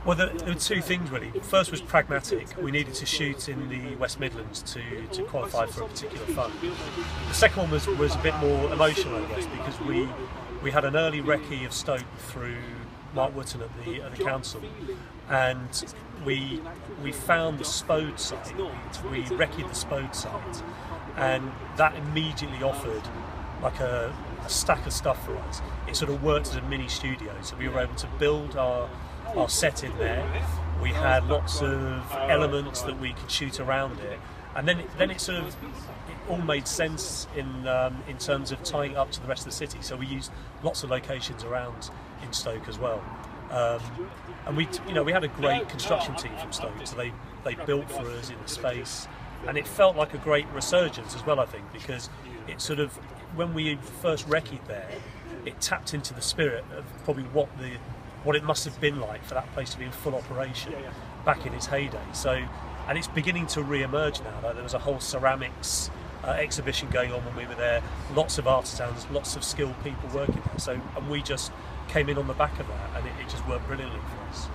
Well, there were two things really. First was pragmatic. We needed to shoot in the West Midlands to qualify for a particular fund. The second one was a bit more emotional, I guess, because we had an early recce of Stoke through Mark Wootton at the council, and we found the Spode site. We recce'd the Spode site, and that immediately offered like a stack of stuff for us. It sort of worked as a mini studio, so we were able to build our set in there. We had lots of elements that we could shoot around it, and then it all made sense in terms of tying it up to the rest of the city. So we used lots of locations around in Stoke as well, and we had a great construction team from Stoke, so they built for us in the space, and it felt like a great resurgence as well, I think, because it sort of, when we first recce'd there, it tapped into the spirit of probably what it must have been like for that place to be in full operation back in its heyday. So, and it's beginning to re-emerge now. Like, there was a whole ceramics exhibition going on when we were there, lots of artisans, lots of skilled people working there. So, and we just came in on the back of that, and it just worked brilliantly for us.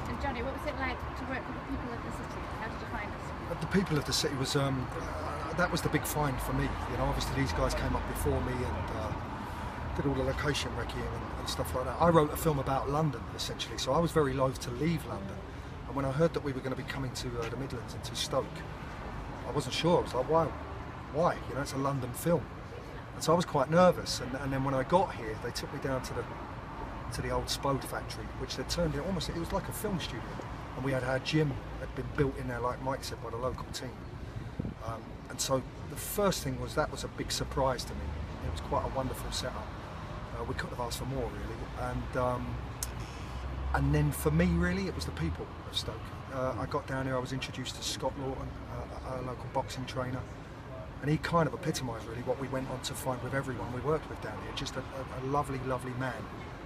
And Johnny, what was it like to work with the people of the city? How did you find us? The people of the city was that was the big find for me. You know, obviously these guys came up before me and did all the location recceing and stuff like that. I wrote a film about London essentially, so I was very loath to leave London. And when I heard that we were going to be coming to the Midlands and to Stoke, I wasn't sure. I was like, why? You know, it's a London film. And so I was quite nervous. And then when I got here, they took me down to the old Spode factory, which they turned it almost, it was like a film studio. And we had our gym had been built in there, like Mike said, by the local team. And so the first thing was, that was a big surprise to me. It was quite a wonderful setup. We couldn't have asked for more, really. And then for me, really, it was the people of Stoke. I got down here, I was introduced to Scott Lawton, a local boxing trainer, and he kind of epitomised really what we went on to find with everyone we worked with down here. Just a lovely, lovely man,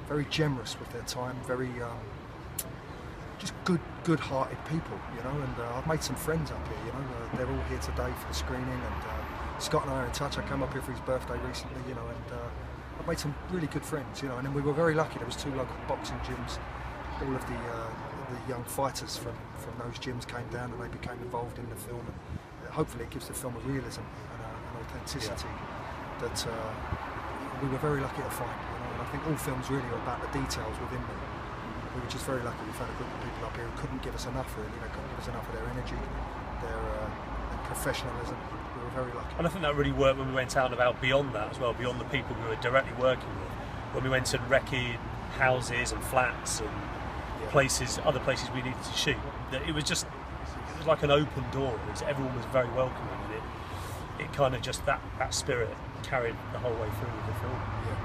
very generous with their time, very just good-hearted people, you know. And I've made some friends up here, you know. They're all here today for the screening, and Scott and I are in touch. I came up here for his birthday recently, you know, and I've made some really good friends, you know. And then we were very lucky. There was 2 local boxing gyms. All of the young fighters from those gyms came down and they became involved in the film. And hopefully it gives the film a realism and an authenticity that we were very lucky to find. You know? And I think all films really are about the details within them. We were just very lucky we found a group of people up here who couldn't give us enough, really. They couldn't give us enough of their energy, their professionalism. We were very lucky. And I think that really worked when we went out and about beyond that as well, beyond the people we were directly working with. When we went and recce'd houses and flats and other places we needed to shoot. It was like an open door. Everyone was very welcoming, and it kind of just that spirit carried the whole way through with the film. Yeah.